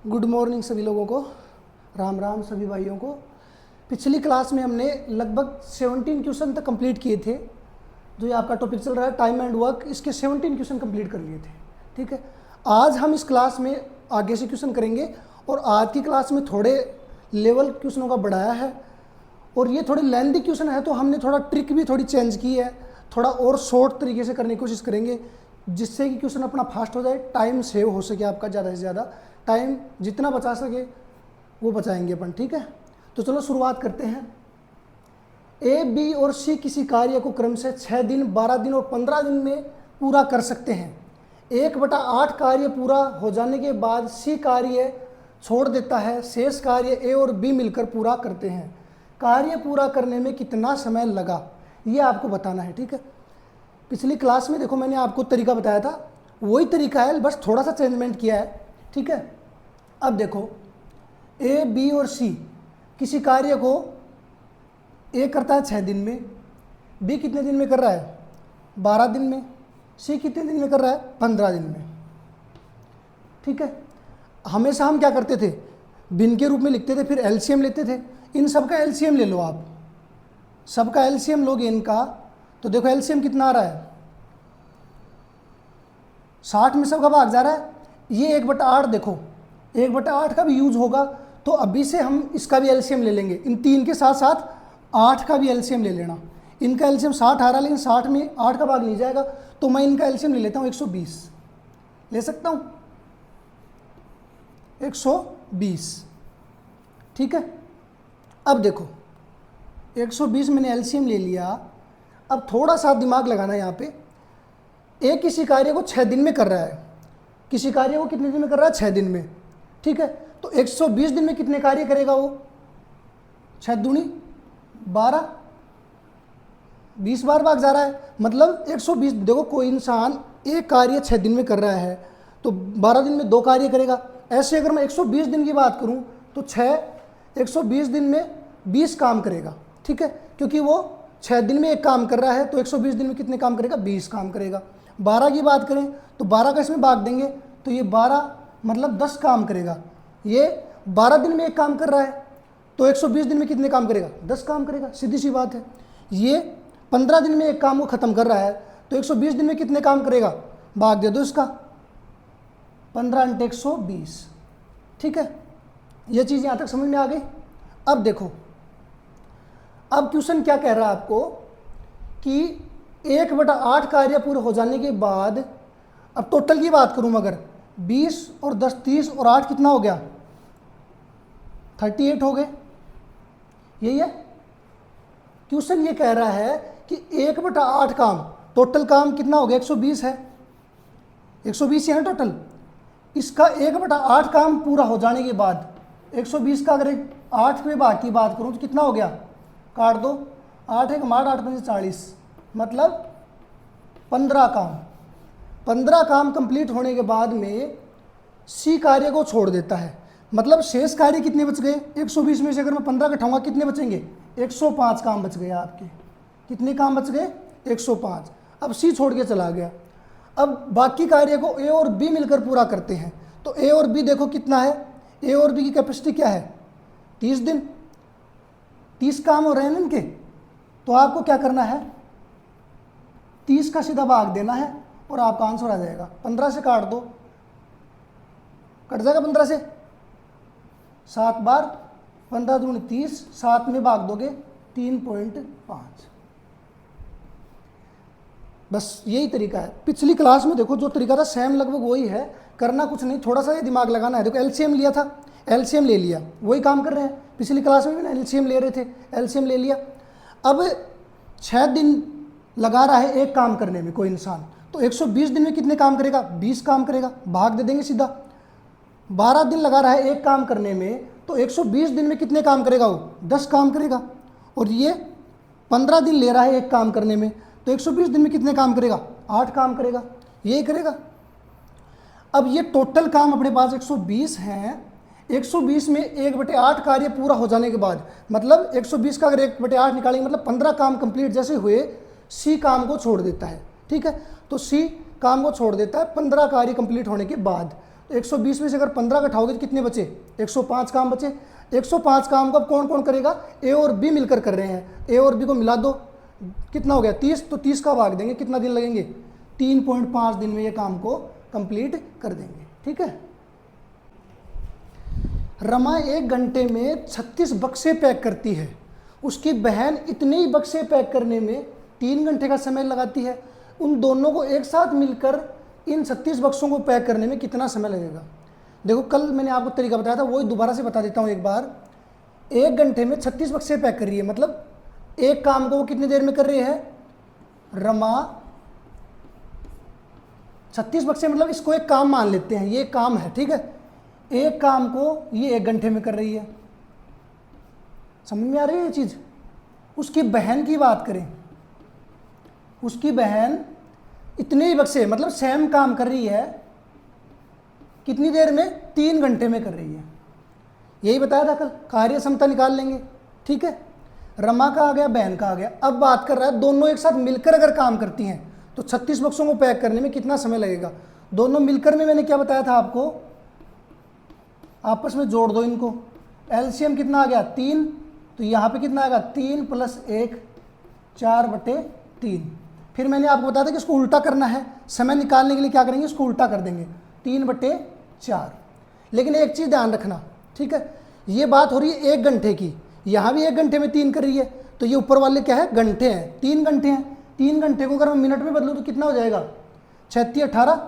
Good morning सभी लोगों को, राम राम सभी भाइयों को। पिछली क्लास में हमने लगभग 17 क्वेश्चन तक कंप्लीट किए थे। जो ये आपका टॉपिक चल रहा है टाइम एंड वर्क, इसके 17 क्वेश्चन कंप्लीट कर लिए थे। ठीक है, आज हम इस क्लास में आगे से क्वेश्चन करेंगे और आज की क्लास में थोड़े लेवल क्वेश्चनों का बढ़ाया है और ये थोड़े लेंथी क्वेश्चन है तो हमने थोड़ा ट्रिक भी थोड़ी चेंज की है, थोड़ा और शॉर्ट तरीके से करने की कोशिश करेंगे जिससे कि क्वेश्चन अपना फास्ट हो जाए, टाइम सेव हो सके आपका, ज़्यादा से ज़्यादा टाइम जितना बचा सके वो बचाएंगे अपन। ठीक है, तो चलो शुरुआत करते हैं। ए, बी और सी किसी कार्य को क्रम से 6 दिन, 12 दिन और 15 दिन में पूरा कर सकते हैं। 1/8 कार्य पूरा हो जाने के बाद सी कार्य छोड़ देता है, शेष कार्य ए और बी मिलकर पूरा करते हैं। कार्य पूरा करने में कितना समय लगा ये आपको बताना है। ठीक है, पिछली क्लास में देखो मैंने आपको तरीका बताया था, वही तरीका है, बस थोड़ा सा चेंजमेंट किया है। ठीक है, अब देखो ए, बी और सी किसी कार्य को ए करता है 6 दिन में, बी कितने दिन में कर रहा है 12 दिन में, सी कितने दिन में कर रहा है 15 दिन में। ठीक है, हमेशा हम क्या करते थे, भिन्न के रूप में लिखते थे, फिर एलसीएम लेते थे। इन सब का एलसीएम ले लो, आप सबका एलसीएम लोगे इनका तो देखो एलसीएम कितना आ रहा है 60 में सबका भाग जा रहा है। ये 1/8 देखो 1/8 का भी यूज होगा तो अभी से हम इसका भी एलसीएम ले लेंगे। इन 3 के साथ साथ 8 का भी एलसीएम ले लेना। इनका एलसीएम 60 आ रहा है लेकिन 60 में 8 का भाग नहीं जाएगा तो मैं इनका एलसीएम ले लेता हूँ 120 ले सकता हूँ 120। ठीक है, अब देखो 120 मैंने एलसीएम ले लिया। अब थोड़ा सा दिमाग लगाना यहाँ पे, एक किसी कार्य को 6 दिन में कर रहा है, किसी कार्य को कितने दिन में कर रहा है 6 दिन में। ठीक है, तो 120 दिन में कितने कार्य करेगा वो 6 दूनी 12, 20 बार भाग जा रहा है, मतलब 120। देखो कोई इंसान एक कार्य 6 दिन में कर रहा है तो 12 दिन में 2 कार्य करेगा। ऐसे अगर मैं 120 दिन की बात करूं तो 120 दिन में 20 काम करेगा। ठीक है, क्योंकि वो 6 दिन में एक काम कर रहा है तो 120 दिन में कितने काम करेगा 20 काम करेगा। 12 की बात करें तो 12 का इसमें भाग देंगे तो ये 12 मतलब 10 काम करेगा। ये 12 दिन में एक काम कर रहा है तो 120 दिन में कितने काम करेगा 10 काम करेगा, सीधी सी बात है। ये 15 दिन में एक काम को ख़त्म कर रहा है तो 120 दिन में कितने काम करेगा, भाग दे दो इसका 15 × 120। ठीक है, ये चीज़ यहाँ तक समझ में आ गई। अब देखो, अब क्वेश्चन क्या कह रहा है आपको कि 1/8 कार्य पूरे हो जाने के बाद, अब टोटल की बात करूं मगर 20 और 10 30 और 8 कितना हो गया 38 हो गए। यही है क्वेश्चन, ये कह रहा है कि 1/8 काम, टोटल काम कितना हो गया 120 है, 120 है ना टोटल। इसका 1/8 काम पूरा हो जाने के बाद 120 का अगर 8 में भाग की बात करूं तो कितना हो गया, काट दो 8 1 8 8 5 40, मतलब 15 काम। 15 काम कंप्लीट होने के बाद में सी कार्य को छोड़ देता है, मतलब शेष कार्य कितने बच गए 120 में से अगर मैं 15 घटाऊंगा कितने बचेंगे 105 काम बच गए आपके। कितने काम बच गए 105। अब सी छोड़ के चला गया। अब बाकी कार्य को ए और बी मिलकर पूरा करते हैं तो ए और बी देखो कितना है, ए और बी की कैपेसिटी क्या है 30 दिन, 30 काम हो रहे हैं इनके। तो आपको क्या करना है 30 का सीधा भाग देना है और आपका आंसर आ जाएगा। 15 से काट दो, कट जाएगा 15 से, 7 बार 15 दूनी 30, 7 में भाग दोगे 3.5। बस यही तरीका है। पिछली क्लास में देखो जो तरीका था सेम लगभग वही है, करना कुछ नहीं, थोड़ा सा ये दिमाग लगाना है। देखो एलसीएम लिया था, एलसीएम ले लिया, वही काम कर रहे हैं। पिछली क्लास में भी ना एलसीएम ले रहे थे, एलसीएम ले लिया। अब 6 दिन लगा रहा है एक काम करने में कोई इंसान, तो 120 दिन में कितने काम करेगा 20 काम करेगा, भाग दे देंगे सीधा। 12 दिन लगा रहा है एक काम करने में तो 120 दिन में कितने काम करेगा वो 10 काम करेगा। और ये 15 दिन ले रहा है एक काम करने में तो 120 दिन में कितने काम करेगा 8 काम करेगा, यही करेगा। अब ये टोटल काम अपने पास 120 हैं, 120 में 1/8 कार्य पूरा हो जाने के बाद, मतलब 120 का अगर 1/8 निकालेंगे मतलब 15 काम कंप्लीट जैसे हुए सी काम को छोड़ देता है। ठीक है, तो सी काम को छोड़ देता है 15 कार्य कंप्लीट होने के बाद। तो 120 में से अगर 15 घटाओगे तो कितने बचे? 105 काम बचे। 105 काम को अब कौन कौन करेगा? ए और बी मिलकर कर रहे हैं। ए और बी को मिला दो, कितना हो गया? 30। तो 30 का भाग देंगे, कितना दिन लगेंगे? 3.5 दिन में ये काम को कंप्लीट कर देंगे। ठीक है। रमा 1 घंटे में 36 बक्से पैक करती है, उसकी बहन इतने ही बक्से पैक करने में 3 घंटे का समय लगाती है। उन दोनों को एक साथ मिलकर इन 36 बक्सों को पैक करने में कितना समय लगेगा? देखो कल मैंने आपको तरीका बताया था, वही दोबारा से बता देता हूँ एक बार। 1 घंटे में 36 बक्से पैक कर रही है, मतलब एक काम को वो कितनी देर में कर रही है? रमा 36 बक्से, मतलब इसको एक काम मान लेते हैं, ये काम है। ठीक है। एक काम को ये 1 घंटे में कर रही है। समझ में आ रही है ये चीज़? उसकी बहन की बात करें, उसकी बहन इतने ही बक्से, मतलब सेम काम कर रही है, कितनी देर में? 3 घंटे में कर रही है। यही बताया था कल, कार्य क्षमता निकाल लेंगे। ठीक है। रमा का आ गया, बहन का आ गया। अब बात कर रहा है दोनों एक साथ मिलकर अगर काम करती हैं तो 36 बक्सों को पैक करने में कितना समय लगेगा? दोनों मिलकर में मैंने क्या बताया था आपको? आपस में जोड़ दो इनको। एलसीएम कितना आ गया? 3। तो यहाँ पे कितना आएगा? 3 + 1, 4/3। फिर मैंने आपको बताया था कि इसको उल्टा करना है, समय निकालने के लिए क्या करेंगे? इसको उल्टा कर देंगे, 3/4। लेकिन एक चीज़ ध्यान रखना, ठीक है, ये बात हो रही है 1 घंटे की, यहाँ भी 1 घंटे में 3 कर रही है, तो ये ऊपर वाले क्या है? घंटे हैं, 3 घंटे हैं। 3 घंटे को अगर मैं मिनट में बदलूँ तो कितना हो जाएगा? 36 18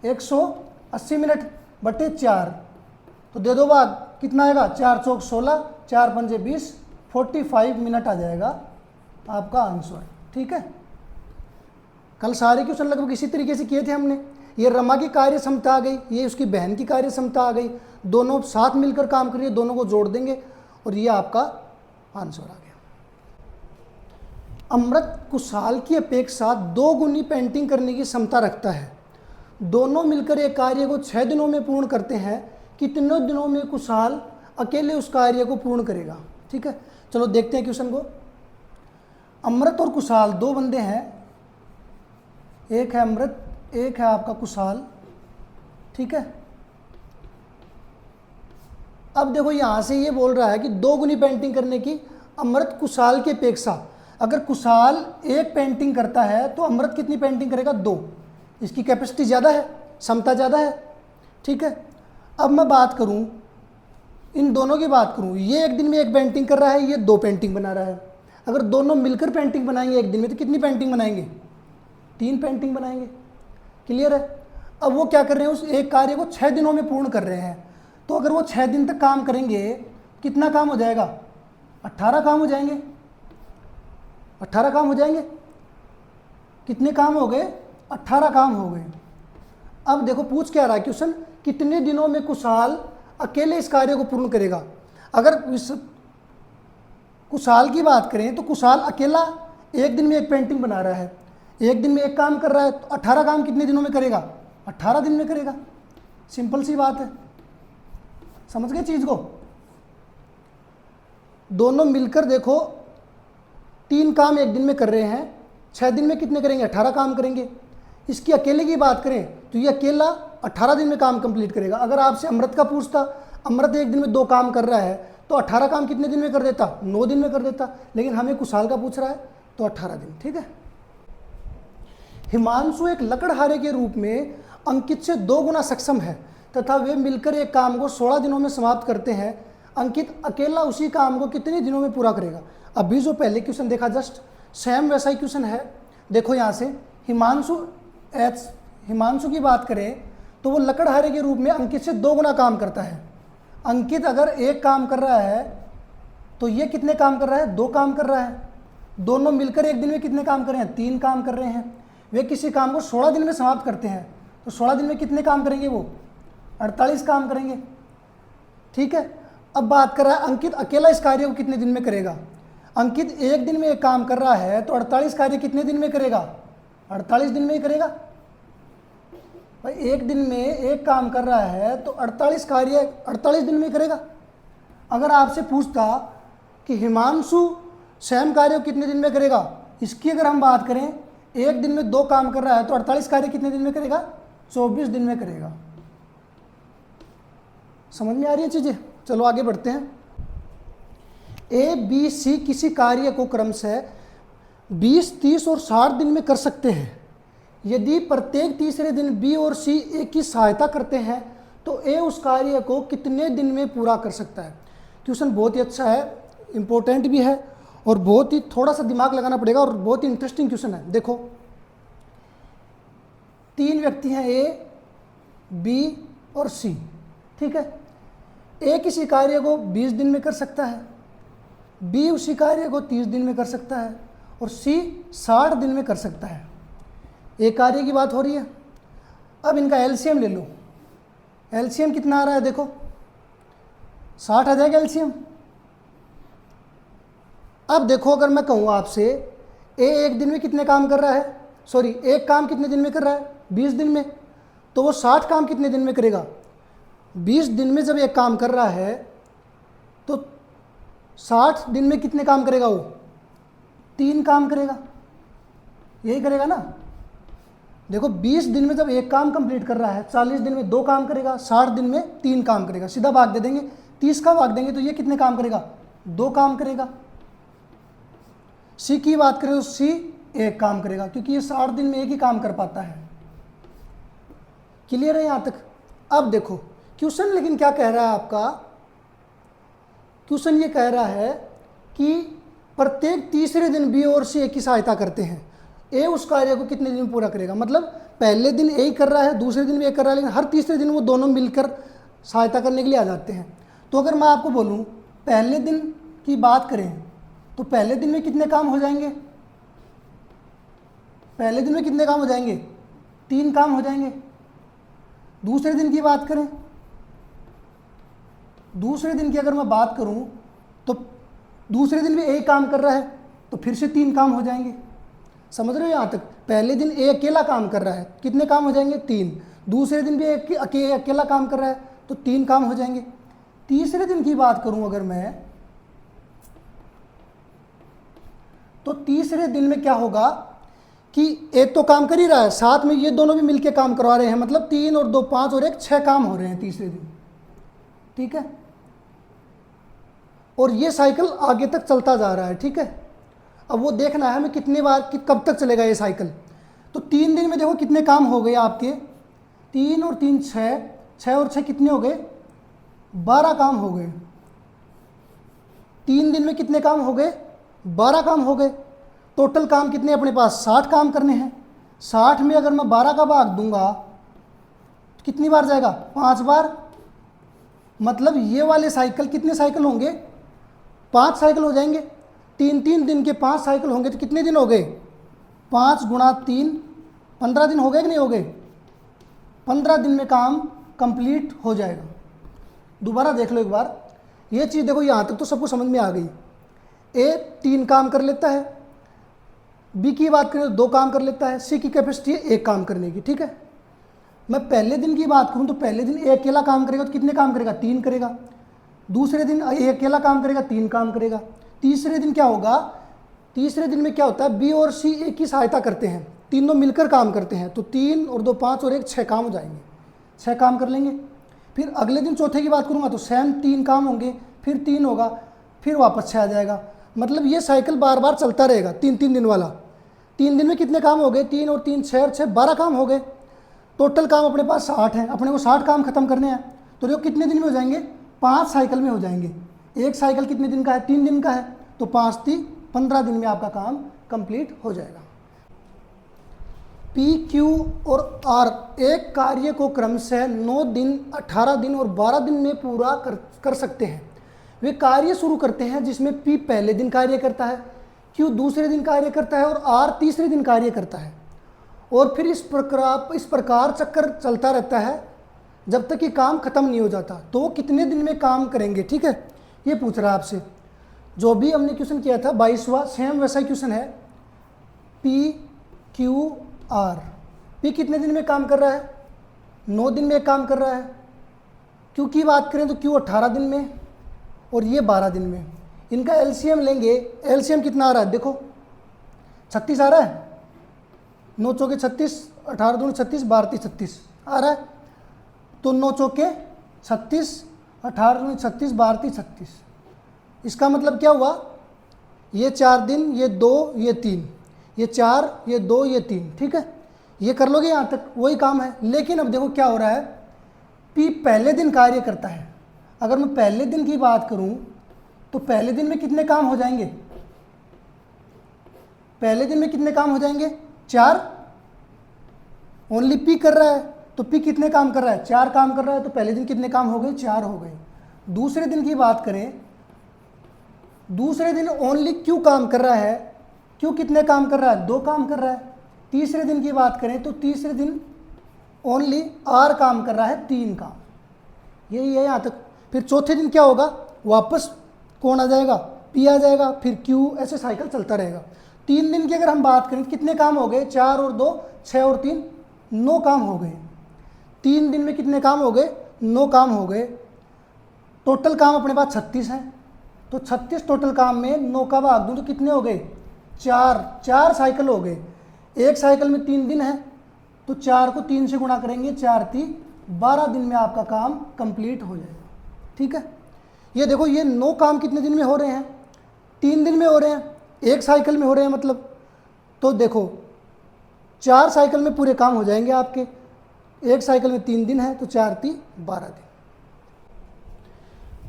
180 मिनट बटे 4, तो दे दो भाग, कितना आएगा? 4 चौक 16, 4 पंजे 20, 45 मिनट आ जाएगा आपका आंसर। ठीक है। कल सारे क्वेश्चन लगभग इसी तरीके से किए थे हमने। ये रमा की कार्य क्षमता आ गई, ये उसकी बहन की कार्य क्षमता आ गई, दोनों साथ मिलकर काम करिए, दोनों को जोड़ देंगे और ये आपका आंसर आ गया। अमृत कुशाल की अपेक्षा 2 गुनी पेंटिंग करने की क्षमता रखता है। दोनों मिलकर एक कार्य को 6 दिनों में पूर्ण करते हैं। कितने दिनों में कुशाल अकेले उस कार्य को पूर्ण करेगा? ठीक है, चलो देखते हैं क्वेश्चन को। अमृत और कुशाल 2 बंदे हैं, एक है अमृत, एक है आपका कुशाल। ठीक है। अब देखो यहां से ये बोल रहा है कि 2 गुनी पेंटिंग करने की अमृत कुशाल की अपेक्षा। अगर कुशाल 1 पेंटिंग करता है तो अमृत कितनी पेंटिंग करेगा? 2। इसकी कैपेसिटी ज़्यादा है, क्षमता ज़्यादा है। ठीक है। अब मैं बात करूं, इन दोनों की बात करूं, ये 1 दिन में 1 पेंटिंग कर रहा है, ये 2 पेंटिंग बना रहा है। अगर दोनों मिलकर पेंटिंग बनाएंगे 1 दिन में तो कितनी पेंटिंग बनाएंगे? 3 पेंटिंग बनाएंगे। क्लियर है। अब वो क्या कर रहे हैं? उस एक कार्य को 6 दिनों में पूर्ण कर रहे हैं, तो अगर वो 6 दिन तक काम करेंगे कितना काम हो जाएगा? 18 काम हो जाएंगे। 18 काम हो जाएंगे। कितने काम हो गए? 18 काम हो गए। अब देखो पूछ क्या रहा है क्वेश्चन, कितने दिनों में कुशाल अकेले इस कार्य को पूर्ण करेगा? अगर इस कुशाल की बात करें तो कुशाल अकेला 1 दिन में 1 पेंटिंग बना रहा है, 1 दिन में 1 काम कर रहा है, तो 18 काम कितने दिनों में करेगा? 18 दिन में करेगा। सिंपल सी बात है, समझ गए चीज़ को? दोनों मिलकर देखो 3 काम 1 दिन में कर रहे हैं, 6 दिन में कितने करेंगे? 18 काम करेंगे। इसकी अकेले की बात करें तो ये अकेला 18 दिन में काम कंप्लीट करेगा। अगर आपसे अमृत का पूछता, अमृत 1 दिन में 2 काम कर रहा है तो 18 काम कितने दिन में कर देता? 9 दिन में कर देता। लेकिन हमें कुशाल का पूछ रहा है तो 18 दिन। ठीक है। हिमांशु एक लकड़हारे के रूप में अंकित से 2 गुना सक्षम है तथा वे मिलकर एक काम को 16 दिनों में समाप्त करते हैं। अंकित अकेला उसी काम को कितने दिनों में पूरा करेगा? अभी जो पहले क्वेश्चन देखा जस्ट सेम वैसा ही क्वेश्चन है। देखो यहाँ से हिमांशु की बात करें तो वो लकड़हारे के रूप में अंकित से 2 गुना काम करता है। अंकित अगर 1 काम कर रहा है तो ये कितने काम कर रहा है? 2 काम कर रहा है। दोनों मिलकर 1 दिन में कितने काम कर रहे हैं? 3 काम कर रहे हैं। वे किसी काम को 16 दिन में समाप्त करते हैं, तो 16 दिन में कितने काम करेंगे? वो 48 काम करेंगे। ठीक है। अब बात कर रहा है अंकित अकेला इस कार्य को कितने दिन में करेगा? अंकित 1 दिन में 1 काम कर रहा है तो 48 कार्य कितने दिन में करेगा? 48 दिन में ही करेगा भाई। 1 दिन में 1 काम कर रहा है तो 48 कार्य 48 दिन में करेगा। अगर आपसे पूछता कि हिमांशु सेम कार्य को कितने दिन में करेगा, इसकी अगर हम बात करें 1 दिन में 2 काम कर रहा है तो 48 कार्य कितने दिन में करेगा? 24 दिन में करेगा। समझ में आ रही है चीज़ें? चलो आगे बढ़ते हैं। ए बी सी किसी कार्य को क्रमशः 20, 30 और 60 दिन में कर सकते हैं। यदि प्रत्येक तीसरे दिन बी और सी ए की सहायता करते हैं तो ए उस कार्य को कितने दिन में पूरा कर सकता है। क्वेश्चन बहुत ही अच्छा है, इम्पोर्टेंट भी है और बहुत ही थोड़ा सा दिमाग लगाना पड़ेगा और बहुत ही इंटरेस्टिंग क्वेश्चन है। देखो, 3 व्यक्ति हैं, ए बी और सी, ठीक है। ए किसी कार्य को 20 दिन में कर सकता है, बी उसी कार्य को 30 दिन में कर सकता है और सी 60 दिन में कर सकता है। एक कार्य की बात हो रही है। अब इनका एलसीएम ले लो। एलसीएम कितना आ रहा है? देखो 60 आ जाएगा एलसीएम। अब देखो, अगर मैं कहूँ आपसे ए एक दिन में कितने काम कर रहा है, सॉरी एक काम कितने दिन में कर रहा है? 20 दिन में। तो वो 60 काम कितने दिन में करेगा? 20 दिन में जब एक काम कर रहा है तो 60 दिन में कितने काम करेगा वो? 3 काम करेगा, यही करेगा ना। देखो 20 दिन में जब एक काम कंप्लीट कर रहा है, 40 दिन में 2 काम करेगा, 60 दिन में 3 काम करेगा। सीधा भाग दे देंगे, 30 का भाग देंगे तो ये कितने काम करेगा? 2 काम करेगा। सी की बात करें तो सी 1 काम करेगा, क्योंकि ये 60 दिन में एक ही काम कर पाता है। क्लियर है यहाँ तक? अब देखो क्वेश्चन लेकिन क्या कह रहा है आपका? क्वेश्चन ये कह रहा है कि प्रत्येक तीसरे दिन बी और सी ए की सहायता करते हैं। ए उस कार्य को कितने दिन में पूरा करेगा? मतलब पहले दिन ए ही कर रहा है, दूसरे दिन भी ए कर रहा है, लेकिन हर तीसरे दिन वो दोनों मिलकर सहायता करने के लिए आ जाते हैं। तो अगर मैं आपको बोलूँ पहले दिन की बात करें तो पहले दिन में कितने काम हो जाएंगे? पहले दिन में कितने काम हो जाएंगे? 3 काम हो जाएंगे। दूसरे दिन की बात करें, दूसरे दिन की अगर मैं बात करूं तो दूसरे दिन भी एक काम कर रहा है तो फिर से 3 काम हो जाएंगे। समझ रहे हो यहाँ तक? पहले दिन ए अकेला काम कर रहा है, कितने काम हो जाएंगे? 3। दूसरे दिन भी अकेला काम कर रहा है तो 3 काम हो जाएंगे। तीसरे दिन की बात करूं अगर मैं, तो तीसरे दिन में क्या होगा कि एक तो काम कर ही रहा है, साथ में ये दोनों भी मिलके काम करवा रहे हैं, मतलब 3 और 2 5 और 1 6 काम हो रहे हैं तीसरे दिन, ठीक है। और ये साइकिल आगे तक चलता जा रहा है, ठीक है। अब वो देखना है हमें कितनी बार कब तक चलेगा ये साइकिल। तो 3 दिन में देखो कितने काम हो गए आपके? 3 और 3 6, 6 और 6 कितने हो गए? 12 काम हो गए। 3 दिन में कितने काम हो गए? 12 काम हो गए। टोटल काम कितने अपने पास? 60 काम करने हैं। 60 में अगर मैं 12 का भाग दूंगा तो कितनी बार जाएगा? 5 बार। मतलब ये वाले साइकिल कितने साइकिल होंगे? 5 साइकिल हो जाएंगे। 3 दिन के 5 साइकिल होंगे तो कितने दिन हो गए? 5 गुणा 3 15 दिन हो गए कि नहीं हो गए? 15 दिन में काम कंप्लीट हो जाएगा। दोबारा देख लो एक बार, ये चीज़ देखो, यहाँ तक तो सबको समझ में आ गई। ए 3 काम कर लेता है, बी की बात करें तो 2 काम कर लेता है, सी की कैपेसिटी है 1 काम करने की, ठीक है। मैं पहले दिन की बात करूँ तो पहले दिन ए अकेला काम करेगा तो कितने काम करेगा? 3 करेगा। दूसरे दिन ए अकेला काम करेगा, 3 काम करेगा। तीसरे दिन क्या होगा? तीसरे दिन में क्या होता है? बी और सी ए की सहायता करते हैं, तीनों मिलकर काम करते हैं, तो 3 और 2 5 और 1 6 काम हो जाएंगे। 6 काम कर लेंगे। फिर अगले दिन चौथे की बात करूँगा तो सेम 3 काम होंगे, फिर 3 होगा, फिर वापस 6 आ जाएगा। मतलब ये साइकिल बार बार चलता रहेगा, 3 दिन वाला। 3 दिन में कितने काम हो गए? 3 और 3 6 और 6 12 काम हो गए। टोटल काम अपने पास 60 हैं, अपने को 60 काम खत्म करने हैं। तो जो कितने दिन में हो जाएंगे? 5 साइकिल में हो जाएंगे। एक साइकिल कितने दिन का है? 3 दिन का है, तो 5 3 15 दिन में आपका काम कंप्लीट हो जाएगा। पी क्यू और आर एक कार्य को क्रमशः 9 दिन 18 दिन और 12 दिन में पूरा कर सकते हैं। वे कार्य शुरू करते हैं जिसमें पी पहले दिन कार्य करता है, क्यू दूसरे दिन कार्य करता है और आर तीसरे दिन कार्य करता है, और फिर इस प्रकार चक्कर चलता रहता है जब तक कि काम खत्म नहीं हो जाता। तो वो कितने दिन में काम करेंगे? ठीक है, ये पूछ रहा है आपसे। जो भी हमने क्वेश्चन किया था 22वां, सेम वैसा ही क्वेश्चन है। पी क्यू आर, पी कितने दिन में काम कर रहा है? 9 दिन में काम कर रहा है। क्यू की बात करें तो क्यू 18 दिन में और ये 12 दिन में। इनका एलसीएम लेंगे, एलसीएम कितना आ रहा है? देखो 36 आ रहा है, 9 चौके 36, 18 दूनी 36, 12 36 आ रहा है। तो 9 चौके 36 18 दूनी 36, 12 × 36। इसका मतलब क्या हुआ, ये 4 दिन, ये 2, ये 3, ये 4, ये 2, ये 3, ठीक है, ये कर लोगे यहाँ तक, वही काम है। लेकिन अब देखो क्या हो रहा है, P पहले दिन कार्य करता है। अगर मैं पहले दिन की बात करूं तो पहले दिन में कितने काम हो जाएंगे, पहले दिन में कितने काम हो जाएंगे, 4। ओनली P कर रहा है तो P कितने काम कर रहा है, 4 काम कर रहा है, तो पहले दिन कितने काम हो गए, 4 हो गए। दूसरे दिन की बात करें, दूसरे दिन ओनली Q काम कर रहा है, Q कितने काम कर रहा है, 2 काम कर रहा है। तीसरे दिन की बात करें तो तीसरे दिन ओनली R काम कर रहा है, 3 काम, यही है यहाँ तक। फिर चौथे दिन क्या होगा, वापस कौन आ जाएगा, P आ जाएगा, फिर Q, ऐसे साइकिल चलता रहेगा। 3 दिन की अगर हम बात करें कितने काम हो गए, 4 और 2, 6 और 3, 9 काम हो गए। 3 दिन में कितने काम हो गए, 9 काम हो गए। टोटल काम अपने पास 36 हैं, तो 36 टोटल काम में 9 का भाग दूं तो कितने हो गए, 4 साइकिल हो गए। एक साइकिल में 3 दिन है, तो 4 को 3 से गुणा करेंगे, 4 3, 12 दिन में आपका काम कंप्लीट हो जाएगा, ठीक है। ये देखो, ये 9 काम कितने दिन में हो रहे हैं, 3 दिन में हो रहे हैं, एक साइकिल में हो रहे हैं मतलब। तो देखो 4 साइकिल में पूरे काम हो जाएंगे आपके, एक साइकिल में 3 दिन है, तो 4 3, 12 दिन।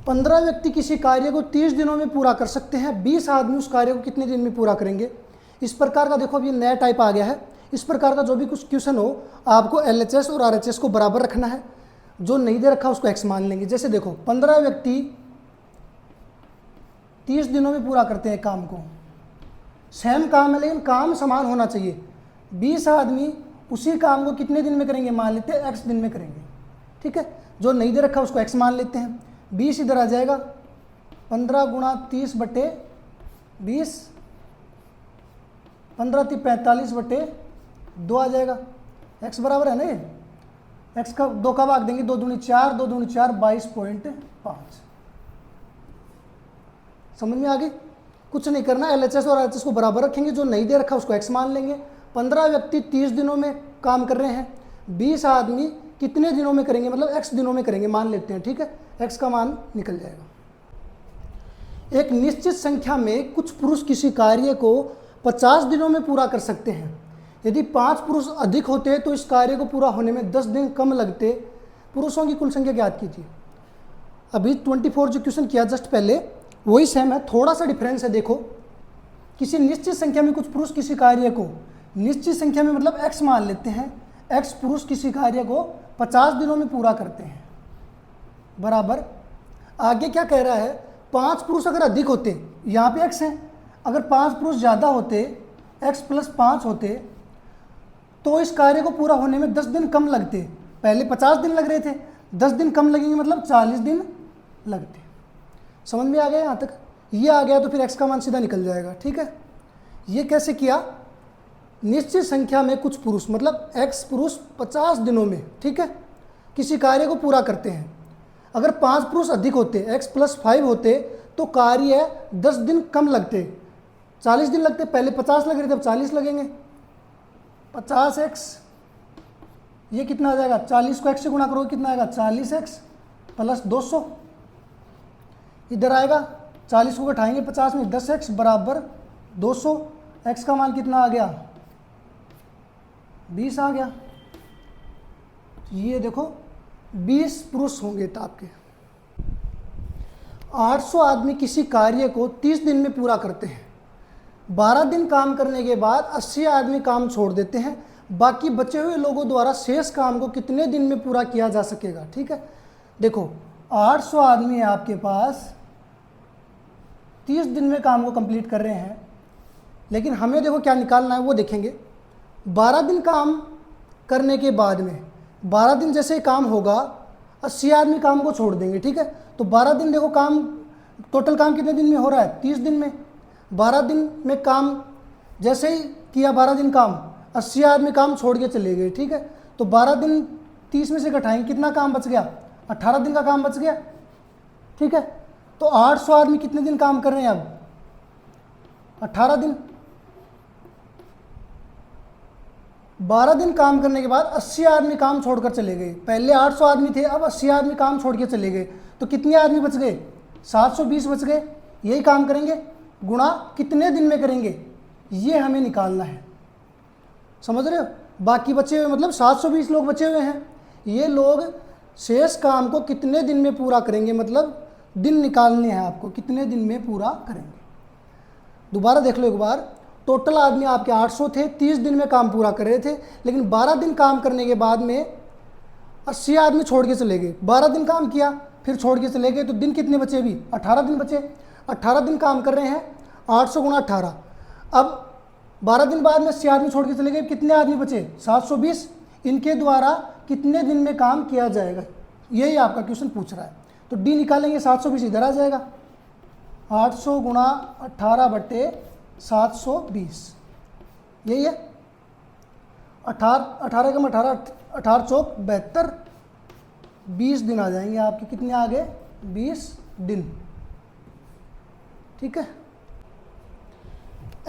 15 व्यक्ति किसी कार्य को 30 दिनों में पूरा कर सकते हैं, 20 आदमी उस कार्य को कितने दिन में पूरा करेंगे। इस प्रकार का देखो, अब ये नया टाइप आ गया है। इस प्रकार का जो भी कुछ क्वेश्चन हो, आपको LHS और RHS को बराबर रखना है। जो नहीं दे रखा उसको x मान लेंगे। जैसे देखो 15 व्यक्ति 30 दिनों में पूरा करते हैं काम को, सेम काम है लेकिन काम समान होना चाहिए। 20 आदमी उसी काम को कितने दिन में करेंगे, मान लेते हैं x दिन में करेंगे, ठीक है। जो नहीं दे रखा उसको x मान लेते हैं। 20 इधर आ जाएगा, 15 गुणा 30 बटे 20, 15 3 45 बटे 2 आ जाएगा। x बराबर है ना, ये x का 2 का भाग देंगे, 2 दूनी 4, 2 दूनी 4, 22.5। समझ में आ गई। कुछ नहीं करना, LHS और RHS को बराबर रखेंगे। जो नहीं दे रखा उसको x मान लेंगे। 15 व्यक्ति 30 दिनों में काम कर रहे हैं, 20 आदमी कितने दिनों में करेंगे, मतलब x दिनों में करेंगे मान लेते हैं, ठीक है। x का मान निकल जाएगा। एक निश्चित संख्या में कुछ पुरुष किसी कार्य को 50 दिनों में पूरा कर सकते हैं। यदि 5 पुरुष अधिक होते तो इस कार्य को पूरा होने में 10 दिन कम लगते। पुरुषों की कुल संख्या ज्ञात कीजिए। अभी 24 जो क्वेश्चन किया जस्ट पहले वही सेम है, थोड़ा सा डिफरेंस है। देखो, किसी निश्चित संख्या में कुछ पुरुष किसी कार्य को, निश्चित संख्या में मतलब x मान लेते हैं, x पुरुष किसी कार्य को 50 दिनों में पूरा करते हैं, बराबर। आगे क्या कह रहा है, 5 पुरुष अगर अधिक होते, यहाँ पे x है, अगर 5 पुरुष ज़्यादा होते, x + 5 होते, तो इस कार्य को पूरा होने में 10 दिन कम लगते। पहले 50 दिन लग रहे थे, 10 दिन कम लगेंगे मतलब 40 दिन लगते। समझ में आ गया यहाँ तक। ये आ गया तो फिर x का मान सीधा निकल जाएगा, ठीक है। ये कैसे किया, निश्चित संख्या में कुछ पुरुष मतलब x पुरुष 50 दिनों में, ठीक है, किसी कार्य को पूरा करते हैं। अगर 5 पुरुष अधिक होते, x + 5 होते, तो कार्य 10 दिन कम लगते, 40 दिन लगते। पहले 50 लग रहे थे, अब 40 लगेंगे। 50x, ये कितना आ जाएगा, 40 को x से गुणा करोगे कितना आएगा, 40x + 200। इधर आएगा, 40 को घटाएंगे 50 में, 10x बराबर 200। x का मान कितना आ गया, 20 आ गया। ये देखो 20 पुरुष होंगे तो आपके। 800 आदमी किसी कार्य को 30 दिन में पूरा करते हैं। 12 दिन काम करने के बाद 80 आदमी काम छोड़ देते हैं। बाकी बचे हुए लोगों द्वारा शेष काम को कितने दिन में पूरा किया जा सकेगा, ठीक है। देखो 800 आदमी है आपके पास, 30 दिन में काम को कंप्लीट कर रहे हैं, लेकिन हमें देखो क्या निकालना है वो देखेंगे। 12 दिन काम करने के बाद में, 12 दिन जैसे ही काम होगा 80 आदमी काम को छोड़ देंगे, ठीक है। तो 12 दिन देखो काम, टोटल काम कितने दिन में हो रहा है, 30 दिन में। 12 दिन में काम जैसे ही किया, 12 दिन काम, 80 आदमी काम छोड़ के चले गए, ठीक है। तो 12 दिन 30 में से घटाएंगे, कितना काम बच गया, 18 दिन का काम बच गया, ठीक है। तो 800 आदमी कितने दिन काम कर रहे हैं अब, 18 दिन। 12 दिन काम करने के बाद 80 आदमी काम छोड़कर चले गए। पहले 800 आदमी थे, अब 80 आदमी काम छोड़ के चले गए, तो कितने आदमी बच गए? 720 बच गए। यही काम करेंगे, गुणा कितने दिन में करेंगे ये हमें निकालना है। समझ रहे हो? बाकी बचे हुए मतलब 720 लोग बचे हुए हैं, ये लोग शेष काम को कितने दिन में पूरा करेंगे, मतलब दिन निकालने हैं आपको, कितने दिन में पूरा करेंगे। दोबारा देख लो एक बार, टोटल आदमी आपके 800 थे, 30 दिन में काम पूरा कर रहे थे, लेकिन 12 दिन काम करने के बाद में 80 आदमी छोड़ के चले गए। 12 दिन काम किया फिर छोड़ के चले गए, तो दिन कितने बचे? अभी 18 दिन बचे। 18 दिन काम कर रहे हैं, 800 गुणा 18। अब 12 दिन बाद में 80 आदमी छोड़ के चले गए, कितने आदमी बचे? 720। इनके द्वारा कितने दिन में काम किया जाएगा, यही आपका क्वेश्चन पूछ रहा है। तो डी निकालेंगे, 720 इधर आ जाएगा, 800 गुणा 18 बटे 720, यही है। 18 कम 18 चौक 72, 20 दिन आ जाएंगे आपके। कितने आ गए? 20 दिन। ठीक है।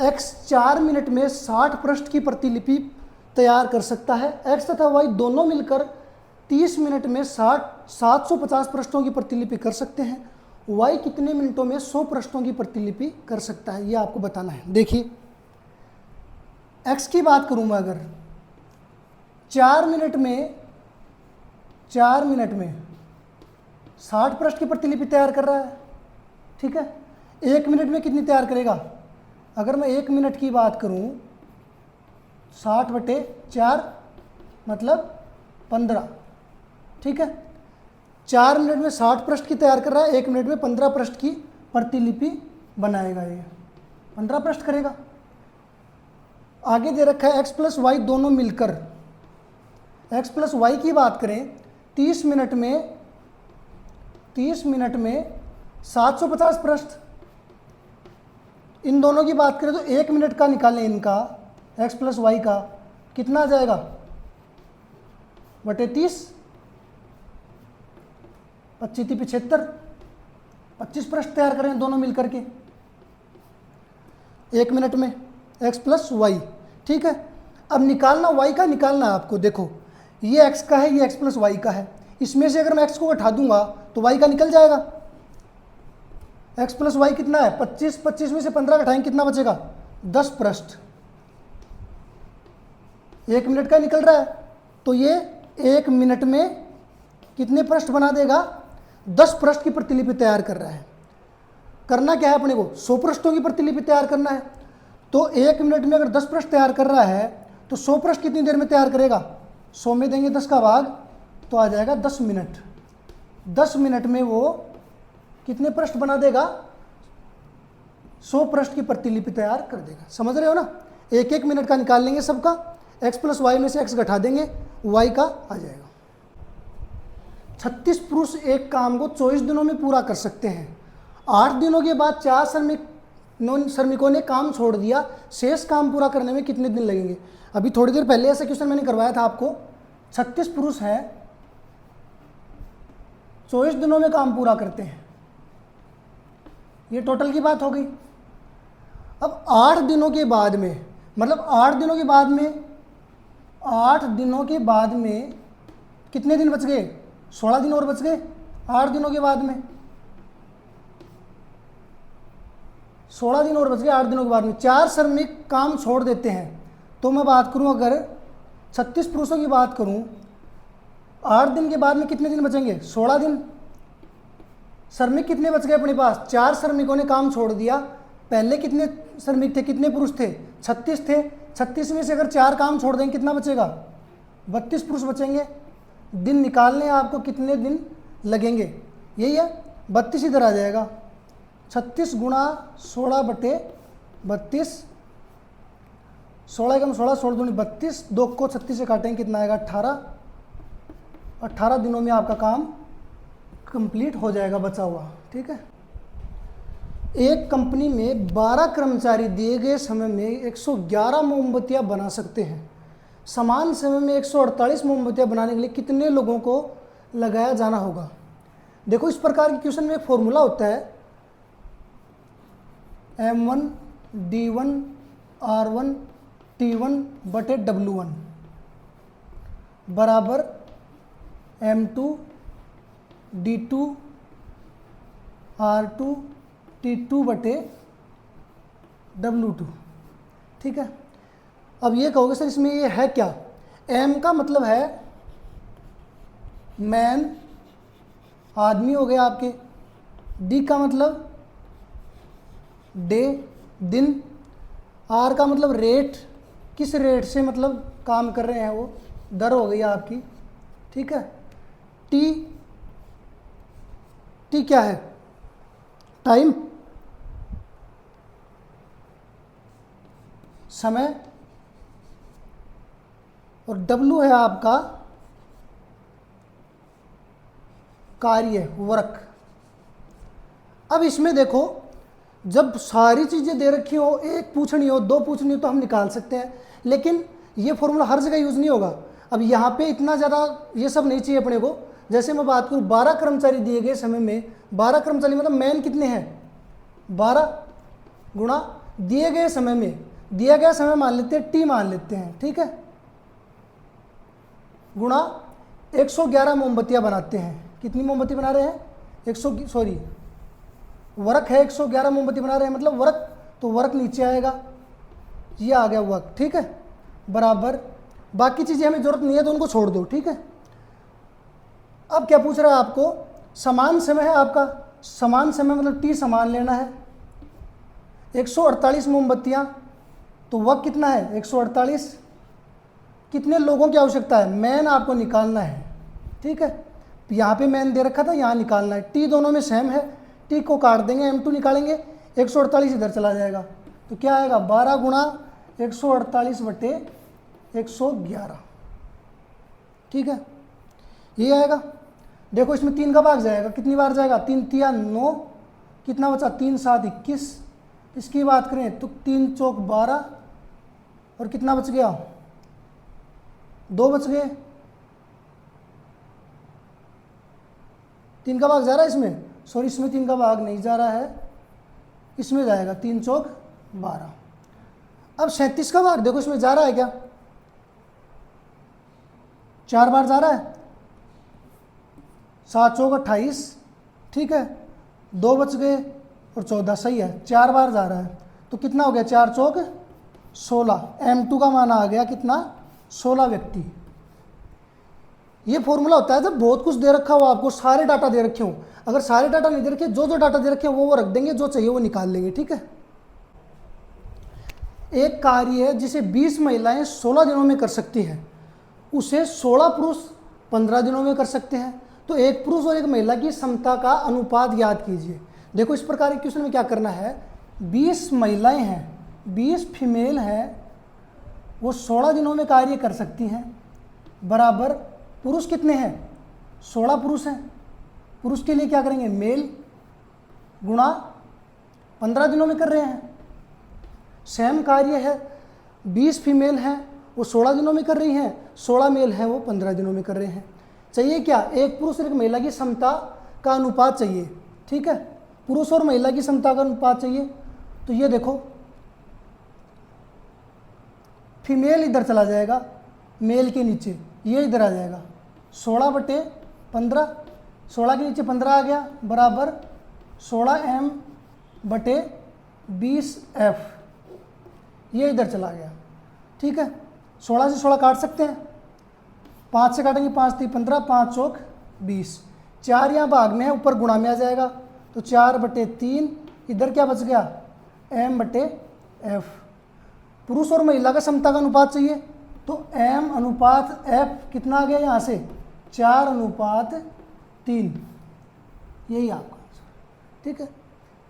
x 4 मिनट में 60 पृष्ठ की प्रतिलिपि तैयार कर सकता है। x तथा y दोनों मिलकर 30 मिनट में 750 पृष्ठों की प्रतिलिपि कर सकते हैं। y कितने मिनटों में 100 पृष्ठों की प्रतिलिपि कर सकता है, ये आपको बताना है। देखिए x की बात करूं मैं, अगर 4 मिनट में 60 पृष्ठ की प्रतिलिपि तैयार कर रहा है, ठीक है। 1 मिनट में कितनी तैयार करेगा? अगर मैं 1 मिनट की बात करूं, 60 बटे 4 मतलब 15, ठीक है। 4 मिनट में 60 पृष्ठ की तैयार कर रहा है, 1 मिनट में 15 पृष्ठ की प्रतिलिपि बनाएगा, ये 15 पृष्ठ करेगा। आगे दे रखा है x प्लस वाई दोनों मिलकर, x प्लस वाई की बात करें, 30 मिनट में 750 पृष्ठ। इन दोनों की बात करें तो 1 मिनट का निकालें इनका, x प्लस वाई का, कितना आ जाएगा? बटे 30, 25 75, 25 पृष्ठ तैयार करें दोनों मिलकर के 1 मिनट में, x प्लस वाई, ठीक है। अब निकालना y का निकालना है आपको। देखो ये x का है, ये x प्लस वाई का है, इसमें से अगर मैं x को हटा दूंगा तो y का निकल जाएगा। x प्लस वाई कितना है? 25, 25 में से 15 घटाएंगे कितना बचेगा? 10 पृष्ठ। 1 मिनट का निकल रहा है, तो ये 1 मिनट में कितने पृष्ठ बना देगा? 10 पृष्ठ की प्रतिलिपि तैयार कर रहा है। करना क्या है अपने को? 100 पृष्ठों की प्रतिलिपि तैयार करना है। तो 1 मिनट में अगर 10 पृष्ठ तैयार कर रहा है तो 100 पृष्ठ कितनी देर में तैयार करेगा? 100 में देंगे 10 का भाग तो आ जाएगा 10 मिनट। 10 मिनट में वो कितने पृष्ठ बना देगा? 100 पृष्ठ की प्रतिलिपि तैयार कर देगा। समझ रहे हो ना? 1-1 मिनट का निकाल लेंगे सबका, x प्लस वाई में से x घटा देंगे, y का आ जाएगा। 36 पुरुष एक काम को 24 दिनों में पूरा कर सकते हैं। 8 दिनों के बाद 4 श्रमिकों ने काम छोड़ दिया, शेष काम पूरा करने में कितने दिन लगेंगे? अभी थोड़ी देर पहले ऐसा क्वेश्चन मैंने करवाया था आपको। 36 पुरुष हैं, 24 दिनों में काम पूरा करते हैं, ये टोटल की बात हो गई। अब 8 दिनों के बाद में, मतलब 8 दिनों के बाद में कितने दिन बच गए? 16 दिन और बच गए 8 दिनों के बाद में। 16 दिन और बच गए 8 दिनों के बाद में। 4 श्रमिक काम छोड़ देते हैं, तो मैं बात करूं अगर 36 पुरुषों की बात करूं, 8 दिन के बाद में कितने दिन बचेंगे? 16 दिन। श्रमिक कितने बच गए अपने पास? 4 श्रमिकों ने काम छोड़ दिया। पहले कितने श्रमिक थे, कितने पुरुष थे? 36 थे। 36 में से अगर 4 काम छोड़ देंगे कितना बचेगा? 32 पुरुष बचेंगे। दिन निकालने आपको कितने दिन लगेंगे? यही है, 32 इधर आ जाएगा। 36 गुणा 16 बटे 32, 16 कम 16, 16 दूनी 32, 2 को 36 से काटेंगे कितना आएगा? 18। 18 दिनों में आपका काम कंप्लीट हो जाएगा बचा हुआ, ठीक है। एक कंपनी में 12 कर्मचारी दिए गए समय में 111 मोमबत्तियां बना सकते हैं। समान समय में 148 मोमबत्तियां बनाने के लिए कितने लोगों को लगाया जाना होगा? देखो इस प्रकार के क्वेश्चन में एक फॉर्मूला होता है, M1 D1 R1 T1 बटे W1 बराबर M2 D2 R2T2/W2। ठीक है, अब ये कहोगे सर इसमें ये है क्या? M का मतलब है मैन, आदमी हो गया आपके। D का मतलब डे, दिन। R का मतलब रेट, किस रेट से मतलब काम कर रहे हैं वो, दर हो गई आपकी। ठीक है, टी क्या है? टाइम, समय। और W है आपका कार्य, वर्क। अब इसमें देखो, जब सारी चीज़ें दे रखी हो, एक पूछनी हो, दो पूछनी हो, तो हम निकाल सकते हैं, लेकिन ये फॉर्मूला हर जगह यूज़ नहीं होगा। अब यहाँ पे इतना ज़्यादा ये सब नहीं चाहिए अपने को। जैसे मैं बात करूँ, 12 कर्मचारी दिए गए समय में, 12 कर्मचारी मतलब मैन कितने हैं? 12 गुणा दिए गए समय में, दिया गया समय मान लेते हैं, टी मान लेते हैं। ठीक है, गुणा 111 मोमबत्तियाँ बनाते हैं। कितनी मोमबत्ती बना रहे हैं? वर्क है 111 मोमबत्ती बना रहे हैं, मतलब वर्क, तो वर्क नीचे आएगा, ये आ गया वर्क। ठीक है, बराबर, बाकी चीज़ें हमें ज़रूरत नहीं है तो उनको छोड़ दो। ठीक है, अब क्या पूछ रहा है आपको? समान समय है आपका, समान समय मतलब टी समान लेना है। 148 मोमबत्तियाँ, तो वर्क कितना है? 148। कितने लोगों की आवश्यकता है? मैन आपको निकालना है। ठीक है, यहाँ पे मैन दे रखा था, यहाँ निकालना है। टी दोनों में सेम है, टी को काट देंगे, M2 निकालेंगे, 148 इधर चला जाएगा, तो क्या आएगा? 12 गुणा 148/111। ठीक है, ये आएगा। देखो इसमें 3 का भाग जाएगा, कितनी बार जाएगा? 3 तिया 9, कितना बचा? 3 7 21। इसकी बात करें तो 3 चौक 12, और कितना बच गया? 2 बच गए। 3 का भाग जा रहा है इसमें, सॉरी इसमें 3 का भाग नहीं जा रहा है, इसमें जाएगा 3 चौक 12। अब 37 का भाग देखो इसमें जा रहा है क्या? 4 बार जा रहा है, 7 चौक 28। ठीक है, 2 बच गए और 14, सही है, 4 बार जा रहा है, तो कितना हो गया? 4 चौक 16। M2 का मान आ गया कितना? 16 व्यक्ति। ये फॉर्मूला होता है जब बहुत कुछ दे रखा हो, आपको सारे डाटा दे रखे हो। अगर सारे डाटा नहीं दे रखे, जो जो डाटा दे रखे वो रख देंगे, जो चाहिए वो निकाल लेंगे। ठीक है, एक कार्य है जिसे 20 महिलाएं 16 दिनों में कर सकती हैं, उसे 16 पुरुष 15 दिनों में कर सकते हैं। तो एक पुरुष और एक महिला की क्षमता का अनुपात याद कीजिए। देखो इस प्रकार के क्वेश्चन में क्या करना है, 20 महिलाएं हैं, 20 फीमेल हैं, वो 16 दिनों में कार्य कर सकती हैं, बराबर पुरुष कितने हैं? 16 पुरुष हैं। पुरुष के लिए क्या करेंगे? मेल गुणा 15 दिनों में कर रहे हैं। सेम कार्य है, 20 फीमेल हैं, वो 16 दिनों में कर रही हैं, 16 मेल हैं, वो 15 दिनों में कर रहे हैं। चाहिए क्या? एक पुरुष और एक महिला की क्षमता का अनुपात चाहिए। ठीक है, पुरुष और महिला की क्षमता का अनुपात चाहिए। तो ये देखो, फीमेल इधर चला जाएगा, मेल के नीचे, ये इधर आ जाएगा, 16/15, 16 के नीचे 15 आ गया, बराबर 16M/20F, ये इधर चला गया। ठीक है, 16 से 16 काट सकते हैं, 5 से काटेंगे, 5 3 15, 5 चौक 20, 4 यहाँ भाग में है, ऊपर गुणा में आ जाएगा, तो 4/3, इधर क्या बच गया? M/F। पुरुष और महिला का क्षमता का अनुपात चाहिए, तो M/F कितना आ गया यहाँ से? 4/3, यही आपका आंसर। ठीक है,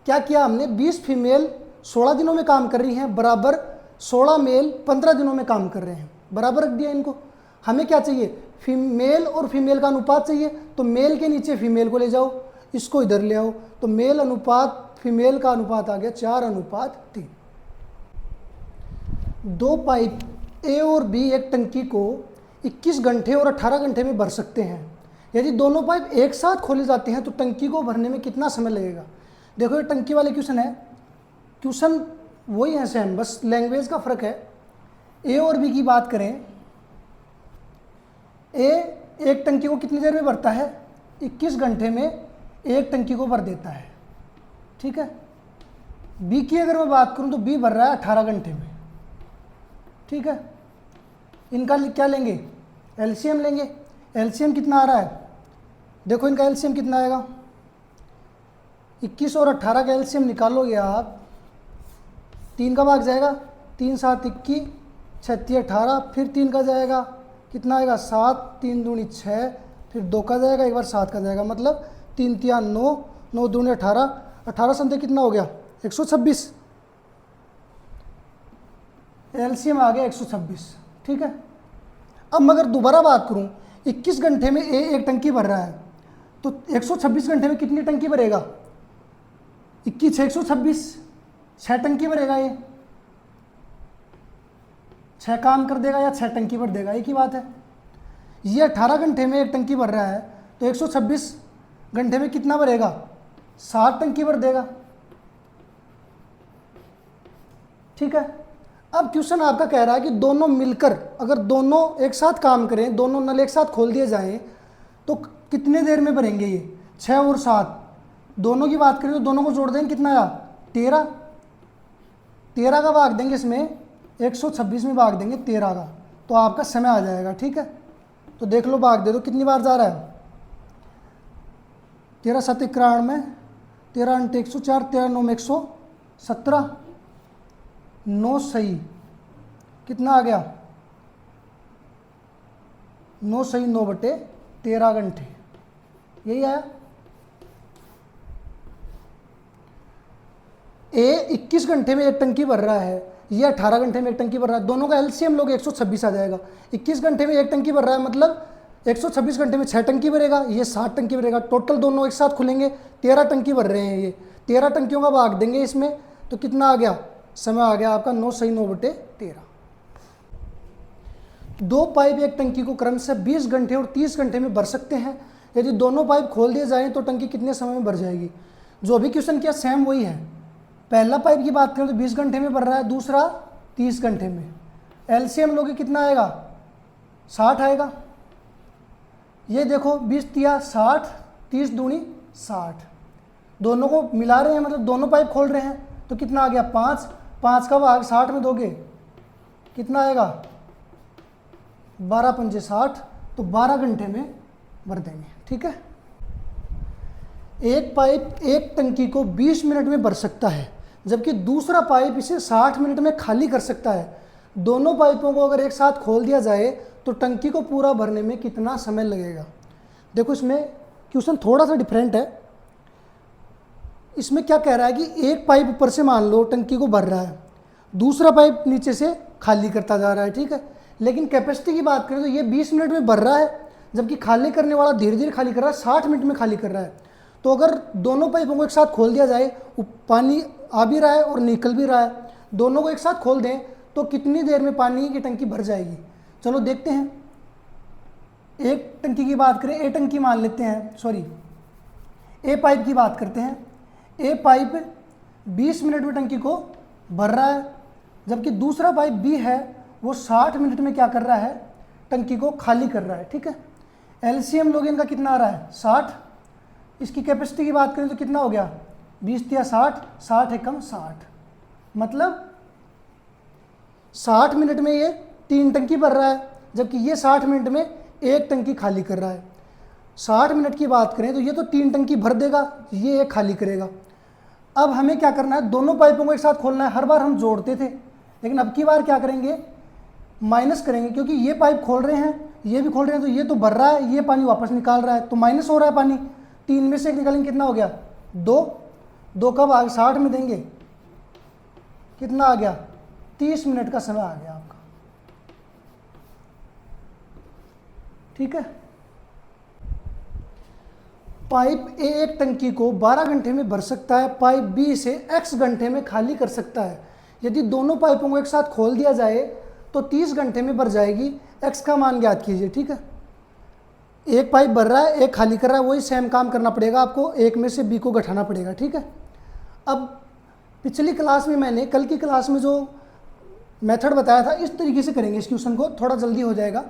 क्या किया हमने? 20 फीमेल 16 दिनों में काम कर रही हैं, बराबर 16 मेल 15 दिनों में काम कर रहे हैं, बराबर रख दिया इनको। हमें क्या चाहिए? फीमेल और फीमेल का अनुपात चाहिए, तो मेल के नीचे फीमेल को ले जाओ, इसको इधर ले आओ, तो मेल अनुपात फीमेल का अनुपात आ गया 4/3। 2 पाइप ए और बी एक टंकी को 21 घंटे और 18 घंटे में भर सकते हैं। यदि दोनों पाइप एक साथ खोले जाते हैं तो टंकी को भरने में कितना समय लगेगा? देखो ये टंकी वाले क्वेश्चन है, क्वेश्चन वही है सेम, बस लैंग्वेज का फ़र्क है। ए और बी की बात करें, ए एक टंकी को कितनी देर में भरता है? 21 घंटे में एक टंकी को भर देता है। ठीक है। बी की अगर मैं बात करूं तो बी भर रहा है 18 घंटे में, ठीक है। इनका क्या लेंगे, एलसीएम लेंगे। एलसीएम कितना आ रहा है, देखो इनका एलसीएम कितना आएगा, 21 और 18 का एलसीएम निकालोगे आप, 3 का भाग जाएगा, 3 7 21, 36 18, फिर 3 का जाएगा, कितना आएगा 7, 3 दूनी 6, फिर 2 का जाएगा, एक बार 7 का जाएगा, मतलब 3 3 9, 9 दूनी 18, 18 संते कितना हो गया 126, एलसीएम आ गया 126, ठीक है। अब मगर दोबारा बात करूं, 21 घंटे में एक टंकी भर रहा है, तो 126 घंटे में कितनी टंकी भरेगा, 21 126, 6 टंकी भरेगा, ये 6 काम कर देगा या 6 टंकी भर देगा, एक ही बात है। ये 18 घंटे में एक टंकी भर रहा है, तो 126 घंटे में कितना भरेगा, 7 टंकी भर देगा, ठीक है। अब क्वेश्चन आपका कह रहा है कि दोनों मिलकर अगर दोनों एक साथ काम करें, दोनों नल एक साथ खोल दिए जाएं, तो कितने देर में भरेंगे ये, 6 और 7, दोनों की बात करें तो दोनों को जोड़ देंगे, कितना आया 13, 13 का भाग देंगे इसमें, 126 में भाग देंगे 13 का, तो आपका समय आ जाएगा, ठीक है। तो देख लो, भाग दे दो, कितनी बार जा रहा है, 13 7 91, 13 × 104, 13 9 117, 9 सही कितना आ गया, 9 सही 9/13 घंटे, यही आया। ए 21 घंटे में एक टंकी भर रहा है, ये 18 घंटे में एक टंकी भर रहा है, दोनों का एलसीएम लोग 126 आ जाएगा। 21 घंटे में एक टंकी भर रहा है, मतलब 126 घंटे में 6 टंकी भरेगा, ये 7 टंकी भरेगा, टोटल दोनों एक साथ खुलेंगे, 13 टंकी भर रहे हैं, ये 13 टंकियों का भाग देंगे इसमें, तो कितना आ गया, समय आ गया आपका 9 सही 9/13। 2 पाइप एक टंकी को क्रमशः 20 घंटे और 30 घंटे में भर सकते हैं। यदि दोनों पाइप खोल दिए जाएं तो टंकी कितने समय में भर जाएगी। जो भी क्वेश्चन किया सेम वही है। पहला पाइप की बात करें तो 20 घंटे में भर रहा है, दूसरा 30 घंटे में। एलसीएम लोगे कितना आएगा, 60 आएगा। ये देखो 20 तिया 60, 30 दूनी 60, दोनों को मिला रहे हैं, मतलब दोनों पाइप खोल रहे हैं, तो कितना आ गया 5, 5 का भाग 60 में दोगे कितना आएगा 12 पंजे 60, तो 12 घंटे में भर देंगे, ठीक है। एक पाइप एक टंकी को 20 मिनट में भर सकता है, जबकि दूसरा पाइप इसे 60 मिनट में खाली कर सकता है। दोनों पाइपों को अगर एक साथ खोल दिया जाए तो टंकी को पूरा भरने में कितना समय लगेगा। देखो इसमें क्वेश्चन थोड़ा सा डिफरेंट है। इसमें क्या कह रहा है कि एक पाइप ऊपर से मान लो टंकी को भर रहा है, दूसरा पाइप नीचे से खाली करता जा रहा है, ठीक है। लेकिन कैपेसिटी की बात करें तो ये 20 मिनट में भर रहा है, जबकि खाली करने वाला धीरे धीरे खाली कर रहा है, 60 मिनट में खाली कर रहा है। तो अगर दोनों पाइपों को एक साथ खोल दिया जाए, पानी आ भी रहा है और निकल भी रहा है, दोनों को एक साथ खोल दें तो कितनी देर में पानी की टंकी भर जाएगी। चलो देखते हैं। एक टंकी की बात करें, ए टंकी मान लेते हैं, सॉरी ए पाइप की बात करते हैं। ए पाइप 20 मिनट में टंकी को भर रहा है, जबकि दूसरा पाइप बी है वो 60 मिनट में क्या कर रहा है, टंकी को खाली कर रहा है, ठीक है। एलसीएम लोग इनका कितना आ रहा है 60। इसकी कैपेसिटी की बात करें तो कितना हो गया 20 या 60, 60 एकम 60, मतलब 60 मिनट में ये 3 टंकी भर रहा है, जबकि ये 60 मिनट में एक टंकी खाली कर रहा है। 60 मिनट की बात करें तो ये तो 3 टंकी भर देगा, ये एक खाली करेगा। अब हमें क्या करना है, दोनों पाइपों को एक साथ खोलना है। हर बार हम जोड़ते थे, लेकिन अब की बार क्या करेंगे, माइनस करेंगे, क्योंकि ये पाइप खोल रहे हैं, ये भी खोल रहे हैं, तो ये तो भर रहा है, ये पानी वापस निकाल रहा है, तो माइनस हो रहा है पानी। 3 में से एक निकालेंगे, कितना हो गया 2, 2 का भाग 60 में देंगे, कितना आ गया 30 मिनट का समय आ गया आपका, ठीक है। पाइप ए एक टंकी को 12 घंटे में भर सकता है, पाइप बी इसे x घंटे में खाली कर सकता है। यदि दोनों पाइपों को एक साथ खोल दिया जाए तो 30 घंटे में भर जाएगी। x का मान ज्ञात कीजिए, ठीक है। एक पाइप भर रहा है, एक खाली कर रहा है, वही सेम काम करना पड़ेगा आपको, एक में से बी को घटाना पड़ेगा, ठीक है। अब पिछली क्लास में मैंने, कल की क्लास में जो मेथड बताया था, इस तरीके से करेंगे इस क्वेश्चन को, थोड़ा जल्दी हो जाएगा।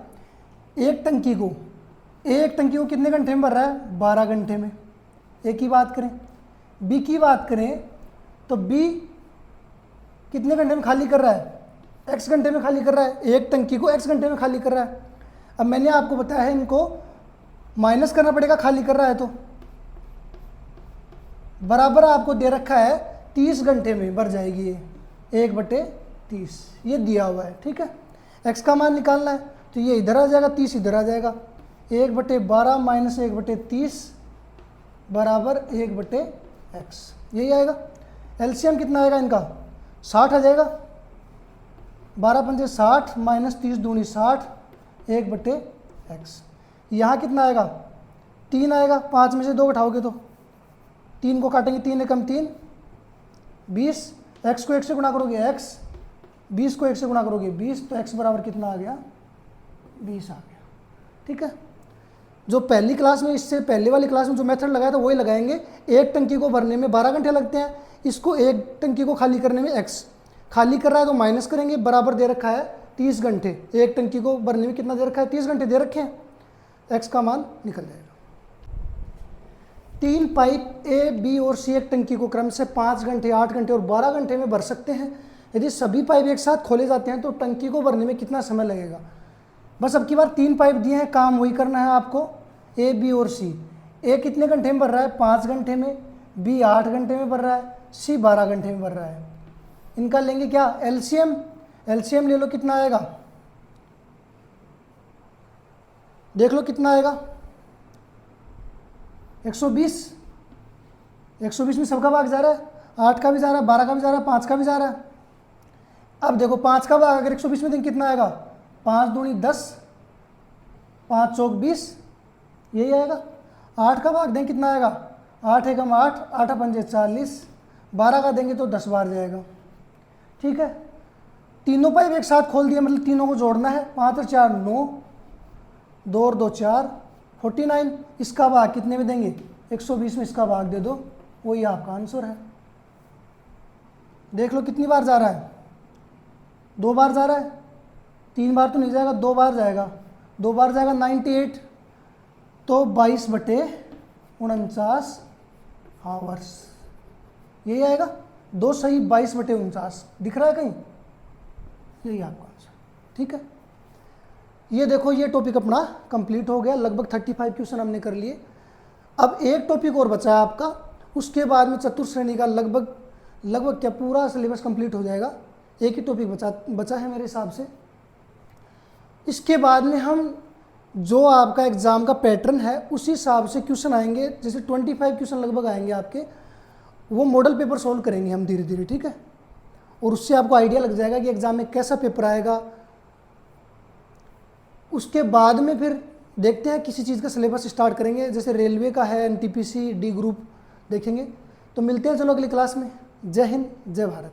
एक टंकी को कितने घंटे में भर रहा है 12 घंटे में। एक ही बात करें, बी की बात करें तो बी कितने घंटे में खाली कर रहा है, एक्स घंटे में खाली कर रहा है, एक टंकी को एक्स घंटे में खाली कर रहा है। अब मैंने आपको बताया है इनको माइनस करना पड़ेगा, खाली कर रहा है तो बराबर आपको दे रखा है 30 घंटे में भर जाएगी ये 1/30, ये दिया हुआ है। ठीक है, एक्स का मान निकालना है तो ये इधर आ जाएगा, 30 इधर आ जाएगा, 1/12 माइनस 1/30 बराबर 1/x, यही आएगा। एलसीएम कितना आएगा इनका, 60 आ जाएगा, 12 पंजे 60 माइनस 30 दूनी 60, 1/x। यहाँ कितना आएगा, 3 आएगा, 5 में से 2 घटाओगे तो 3 को काटेंगे, 3 एकम 3 20, x को 1 से गुणा करोगे x, 20 को 1 से गुणा करोगे 20, तो x बराबर कितना आ गया, 20 आ गया। ठीक है, जो पहली क्लास में, इससे पहले वाली क्लास में जो मेथड लगाया था वही लगाएंगे। एक टंकी को भरने में 12 घंटे लगते हैं, इसको एक टंकी को खाली करने में x खाली कर रहा है तो माइनस करेंगे, बराबर दे रखा है 30 घंटे, एक टंकी को भरने में कितना दे रखा है, 30 घंटे दे रखे हैं, x का मान निकल जाएगा। 3 पाइप ए बी और सी एक टंकी को क्रम से 5 घंटे, 8 घंटे और 12 घंटे में भर सकते हैं। यदि सभी पाइप एक साथ खोले जाते हैं तो टंकी को भरने में कितना समय लगेगा। बस अब की बार 3 पाइप दिए हैं, काम वही करना है आपको, ए बी और सी। ए कितने घंटे में भर रहा है, 5 घंटे में, बी 8 घंटे में भर रहा है, सी 12 घंटे में भर रहा है। इनका लेंगे क्या, एलसीएम। एलसीएम ले लो, कितना आएगा, देख लो कितना आएगा, 120। 120 में सबका भाग जा रहा है, 8 का भी जा रहा है, 12 का भी जा रहा है, 5 का भी जा रहा है। अब देखो 5 का भाग अगर 120 में देंगे कितना आएगा, 5 दूनी 10, 5 चौक 20, यही आएगा। 8 का भाग देंगे कितना आएगा, 8 एकम 8, 8 पंजे 40, 12 का देंगे तो 10 बार जाएगा। ठीक है, तीनों पाइप एक साथ खोल दिया, मतलब तीनों को जोड़ना है, 5 और 4 9, 2 और 2 4, 49। इसका भाग कितने में देंगे, 120 में इसका भाग दे दो, वही आपका आंसर है। देख लो कितनी बार जा रहा है, 2 बार जा रहा है, 3 बार तो नहीं जाएगा, 2 बार जाएगा, 2 बार जाएगा 98, तो 22/49 आवर्स, यही आएगा। 2 सही 22/49 दिख रहा है कहीं, यही आपका आंसर। ठीक है, ये देखो ये टॉपिक अपना कंप्लीट हो गया, लगभग 35 क्वेश्चन हमने कर लिए। अब एक टॉपिक और बचा है आपका, उसके बाद में चतुर्थ श्रेणी का लगभग क्या पूरा सिलेबस कंप्लीट हो जाएगा। एक ही टॉपिक बचा है मेरे हिसाब से। इसके बाद में हम जो आपका एग्ज़ाम का पैटर्न है उसी हिसाब से क्वेश्चन आएंगे, जैसे 25 क्वेश्चन लगभग आएंगे आपके, वो मॉडल पेपर सॉल्व करेंगे हम धीरे धीरे। ठीक है, और उससे आपको आइडिया लग जाएगा कि एग्ज़ाम में कैसा पेपर आएगा। उसके बाद में फिर देखते हैं किसी चीज़ का सिलेबस स्टार्ट करेंगे, जैसे रेलवे का है, एनटीपीसी, डी ग्रुप देखेंगे। तो मिलते हैं चलो अगली क्लास में। जय हिंद, जय भारत।